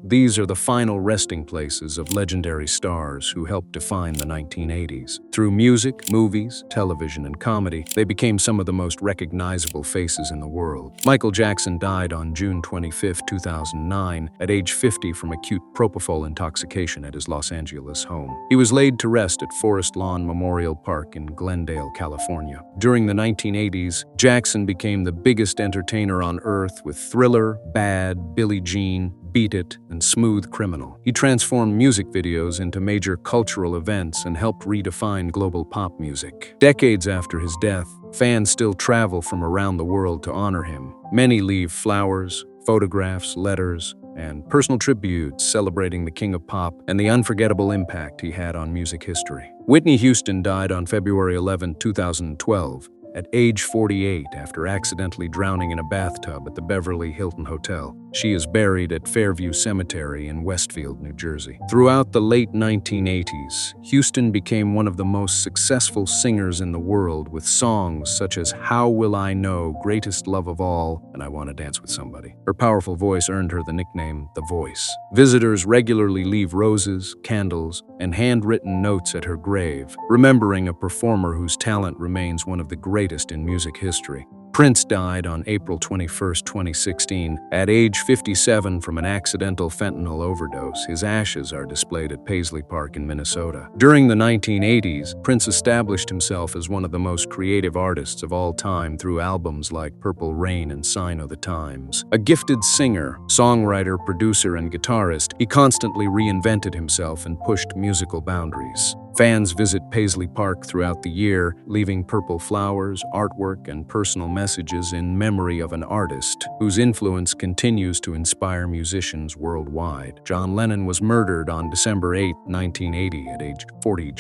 These are the final resting places of legendary stars who helped define the 1980s. Through music, movies, television, and comedy, they became some of the most recognizable faces in the world. Michael Jackson died on June 25, 2009, at age 50 from acute propofol intoxication at his Los Angeles home. He was laid to rest at Forest Lawn Memorial Park in Glendale, California. During the 1980s, Jackson became the biggest entertainer on earth with Thriller, Bad, Billie Jean, Beat It, and Smooth Criminal. He transformed music videos into major cultural events and helped redefine global pop music. Decades after his death, fans still travel from around the world to honor him. Many leave flowers, photographs, letters, and personal tributes celebrating the king of pop and the unforgettable impact he had on music history. Whitney Houston died on February 11, 2012, at age 48 after accidentally drowning in a bathtub at the Beverly Hilton Hotel. She is buried at Fairview Cemetery in Westfield, New Jersey. Throughout the late 1980s, Houston became one of the most successful singers in the world with songs such as How Will I Know, Greatest Love of All, and I Want to Dance with Somebody. Her powerful voice earned her the nickname The Voice. Visitors regularly leave roses, candles, and handwritten notes at her grave, remembering a performer whose talent remains one of the greatest in music history. Prince died on April 21, 2016, at age 57 from an accidental fentanyl overdose. His ashes are displayed at Paisley Park in Minnesota. During the 1980s, Prince established himself as one of the most creative artists of all time through albums like Purple Rain and Sign o' the Times. A gifted singer, songwriter, producer, and guitarist, he constantly reinvented himself and pushed musical boundaries. Fans visit Paisley Park throughout the year, leaving purple flowers, artwork, and personal messages in memory of an artist whose influence continues to inspire musicians worldwide. John Lennon was murdered on December 8, 1980, at age 40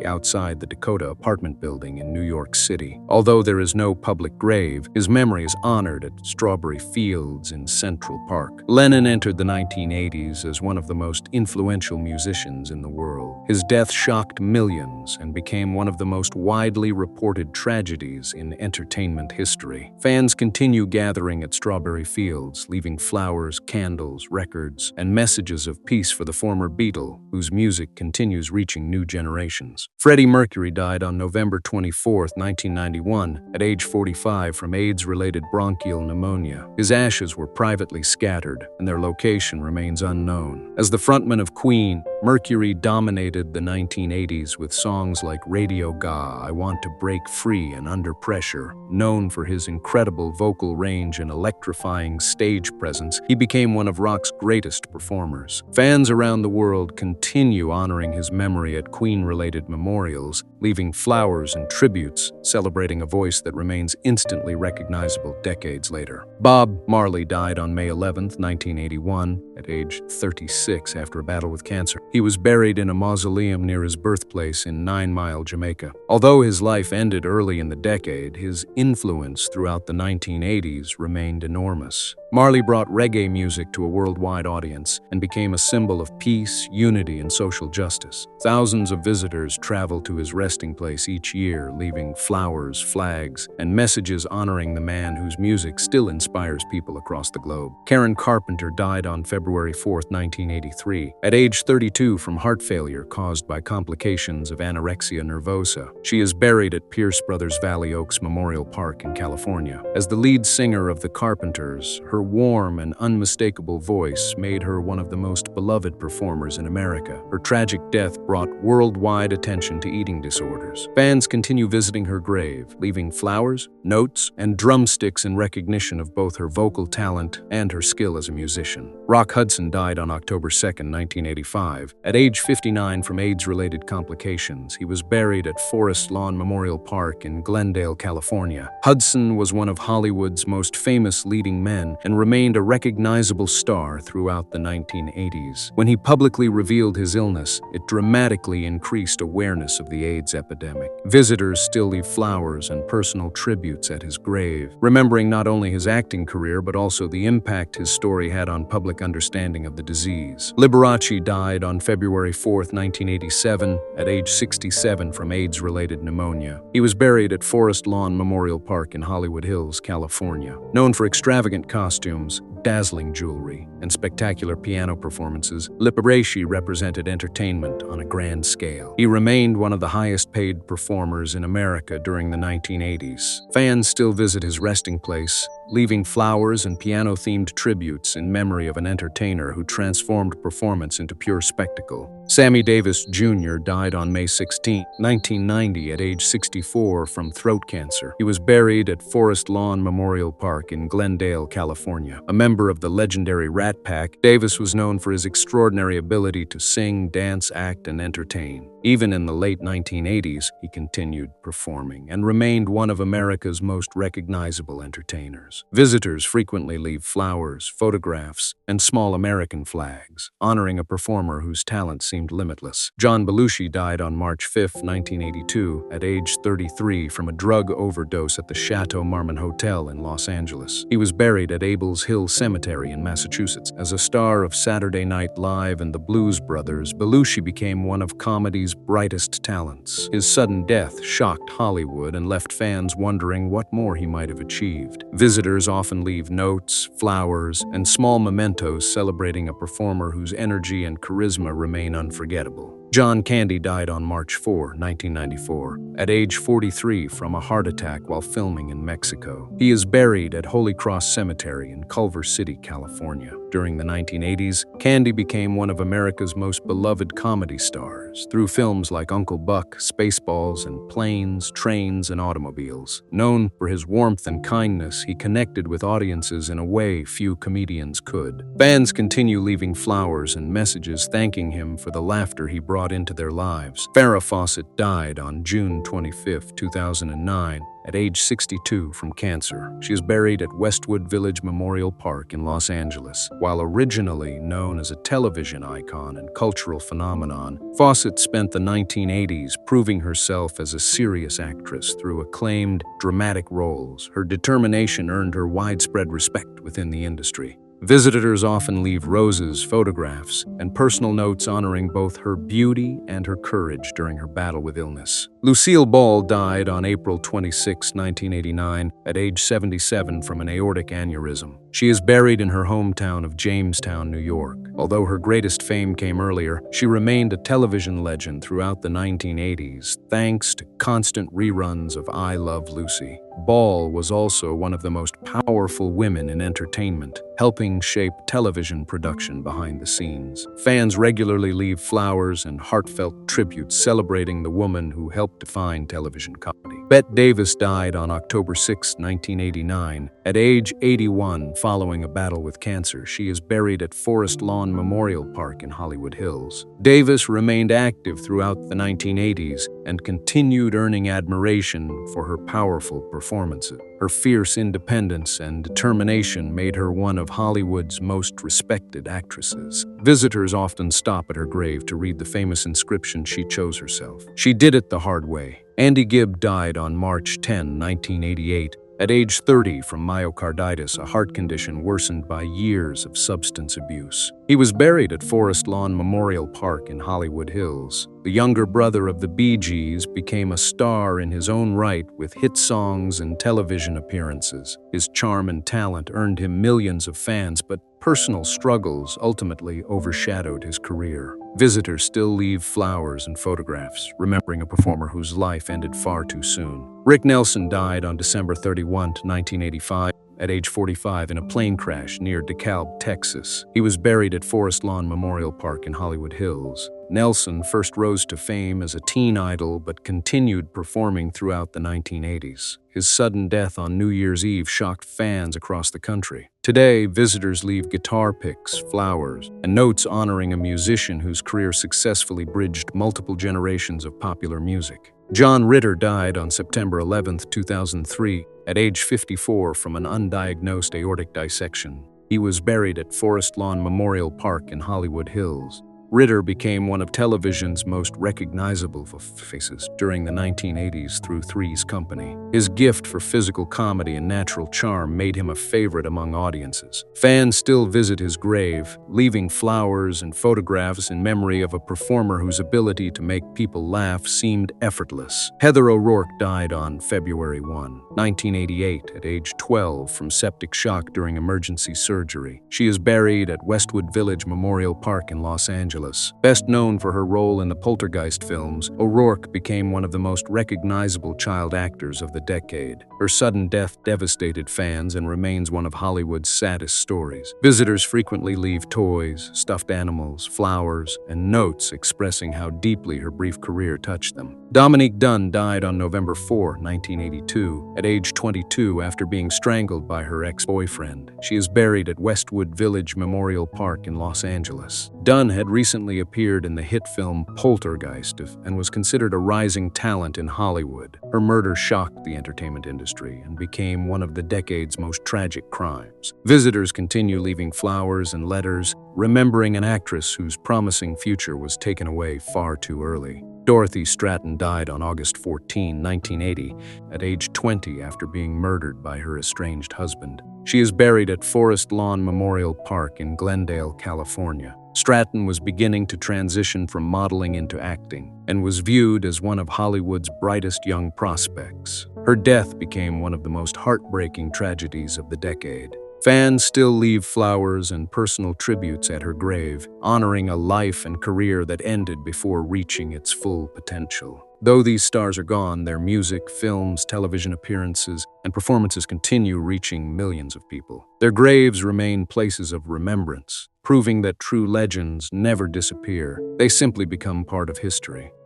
outside the Dakota apartment building in New York City. Although there is no public grave, his memory is honored at Strawberry Fields in Central Park. Lennon entered the 1980s as one of the most influential musicians in the world. His death shocked millions and became one of the most widely reported tragedies in entertainment history. Fans continue gathering at Strawberry Fields, leaving flowers, candles, records, and messages of peace for the former Beatle, whose music continues reaching new generations. Freddie Mercury died on November 24, 1991, at age 45 from AIDS-related bronchial pneumonia. His ashes were privately scattered, and their location remains unknown. As the frontman of Queen, Mercury dominated the 1980s with songs like Radio Ga, I Want to Break Free, and Under Pressure. Known for his incredible vocal range and electrifying stage presence, he became one of rock's greatest performers. Fans around the world continue honoring his memory at Queen-related memorials, leaving flowers and tributes, celebrating a voice that remains instantly recognizable decades later. Bob Marley died on May 11, 1981, at age 36 after a battle with cancer. He was buried in a mausoleum near his birthplace in 9 Mile, Jamaica. Although his life ended early in the decade, his influence throughout the 1980s remained enormous. Marley brought reggae music to a worldwide audience and became a symbol of peace, unity, and social justice. Thousands of visitors travel to his resting place each year, leaving flowers, flags, and messages honoring the man whose music still inspires people across the globe. Karen Carpenter died on February 4, 1983, at age 32 from heart failure caused by complications of anorexia nervosa. She is buried at Pierce Brothers Valley Oaks Memorial Park in California. As the lead singer of the Carpenters, her warm and unmistakable voice made her one of the most beloved performers in America. Her tragic death brought worldwide attention to eating disorders. Fans continue visiting her grave, leaving flowers, notes, and drumsticks in recognition of both her vocal talent and her skill as a musician. Rock Hudson died on October 2, 1985, at age 59 from AIDS-related complications. He was buried at Forest Lawn Memorial Park in Glendale, California. Hudson was one of Hollywood's most famous leading men and remained a recognizable star throughout the 1980s. When he publicly revealed his illness, it dramatically increased awareness of the AIDS epidemic. Visitors still leave flowers and personal tributes at his grave, remembering not only his acting career but also the impact his story had on public understanding of the disease. Liberace died on February 4, 1987, at age 67 from AIDS-related pneumonia. He was buried at Forest Lawn Memorial Park in Hollywood Hills, California. Known for extravagant costumes costumes, dazzling jewelry, and spectacular piano performances, Liberace represented entertainment on a grand scale. He remained one of the highest-paid performers in America during the 1980s. Fans still visit his resting place, leaving flowers and piano-themed tributes in memory of an entertainer who transformed performance into pure spectacle. Sammy Davis Jr. died on May 16, 1990, at age 64 from throat cancer. He was buried at Forest Lawn Memorial Park in Glendale, California. A member of the legendary Rat Pack, Davis was known for his extraordinary ability to sing, dance, act, and entertain. Even in the late 1980s, he continued performing and remained one of America's most recognizable entertainers. Visitors frequently leave flowers, photographs, and small American flags, honoring a performer whose talent seemed limitless. John Belushi died on March 5, 1982, at age 33 from a drug overdose at the Chateau Marmon Hotel in Los Angeles. He was buried at Abels Hill Cemetery in Massachusetts. As a star of Saturday Night Live and the Blues Brothers, Belushi became one of comedy's brightest talents. His sudden death shocked Hollywood and left fans wondering what more he might have achieved. Visitors often leave notes, flowers, and small mementos celebrating a performer whose energy and charisma remain unforgettable. John Candy died on March 4, 1994, at age 43 from a heart attack while filming in Mexico. He is buried at Holy Cross Cemetery in Culver City, California. During the 1980s, Candy became one of America's most beloved comedy stars through films like Uncle Buck, Spaceballs, and Planes, Trains, and Automobiles. Known for his warmth and kindness, he connected with audiences in a way few comedians could. Fans continue leaving flowers and messages thanking him for the laughter he brought into their lives. Farrah Fawcett died on June 25, 2009, at age 62 from cancer. She is buried at Westwood Village Memorial Park in Los Angeles. While originally known as a television icon and cultural phenomenon, Fawcett spent the 1980s proving herself as a serious actress through acclaimed, dramatic roles. Her determination earned her widespread respect within the industry. Visitors often leave roses, photographs, and personal notes honoring both her beauty and her courage during her battle with illness. Lucille Ball died on April 26, 1989, at age 77 from an aortic aneurysm. She is buried in her hometown of Jamestown, New York. Although her greatest fame came earlier, she remained a television legend throughout the 1980s, thanks to constant reruns of I Love Lucy. Ball was also one of the most powerful women in entertainment, helping shape television production behind the scenes. Fans regularly leave flowers and heartfelt tributes celebrating the woman who helped define television comedy. Bette Davis died on October 6, 1989, at age 81 following a battle with cancer. She is buried at Forest Lawn Memorial Park in Hollywood Hills. Davis remained active throughout the 1980s and continued earning admiration for her powerful performances. Her fierce independence and determination made her one of Hollywood's most respected actresses. Visitors often stop at her grave to read the famous inscription she chose herself. She did it the hard way. Andy Gibb died on March 10, 1988, at age 30 from myocarditis, a heart condition worsened by years of substance abuse. He was buried at Forest Lawn Memorial Park in Hollywood Hills. The younger brother of the Bee Gees became a star in his own right with hit songs and television appearances. His charm and talent earned him millions of fans, but personal struggles ultimately overshadowed his career. Visitors still leave flowers and photographs, remembering a performer whose life ended far too soon. Rick Nelson died on December 31, 1985, at age 45 in a plane crash near DeKalb, Texas. He was buried at Forest Lawn Memorial Park in Hollywood Hills. Nelson first rose to fame as a teen idol but continued performing throughout the 1980s. His sudden death on New Year's Eve shocked fans across the country. Today, visitors leave guitar picks, flowers, and notes honoring a musician whose career successfully bridged multiple generations of popular music. John Ritter died on September 11, 2003, at age 54 from an undiagnosed aortic dissection. He was buried at Forest Lawn Memorial Park in Hollywood Hills. Ritter became one of television's most recognizable faces during the 1980s through Three's Company. His gift for physical comedy and natural charm made him a favorite among audiences. Fans still visit his grave, leaving flowers and photographs in memory of a performer whose ability to make people laugh seemed effortless. Heather O'Rourke died on February 1, 1988, at age 12 from septic shock during emergency surgery. She is buried at Westwood Village Memorial Park in Los Angeles. Best known for her role in the Poltergeist films, O'Rourke became one of the most recognizable child actors of the decade. Her sudden death devastated fans and remains one of Hollywood's saddest stories. Visitors frequently leave toys, stuffed animals, flowers, and notes expressing how deeply her brief career touched them. Dominique Dunne died on November 4, 1982, at age 22 after being strangled by her ex-boyfriend. She is buried at Westwood Village Memorial Park in Los Angeles. Dunne had recently appeared in the hit film Poltergeist and was considered a rising talent in Hollywood. Her murder shocked the entertainment industry and became one of the decade's most tragic crimes. Visitors continue leaving flowers and letters, remembering an actress whose promising future was taken away far too early. Dorothy Stratton died on August 14, 1980, at age 20 after being murdered by her estranged husband. She is buried at Forest Lawn Memorial Park in Glendale, California. Stratton was beginning to transition from modeling into acting and was viewed as one of Hollywood's brightest young prospects. Her death became one of the most heartbreaking tragedies of the decade. Fans still leave flowers and personal tributes at her grave, honoring a life and career that ended before reaching its full potential. Though these stars are gone, their music, films, television appearances, and performances continue reaching millions of people. Their graves remain places of remembrance, proving that true legends never disappear. They simply become part of history.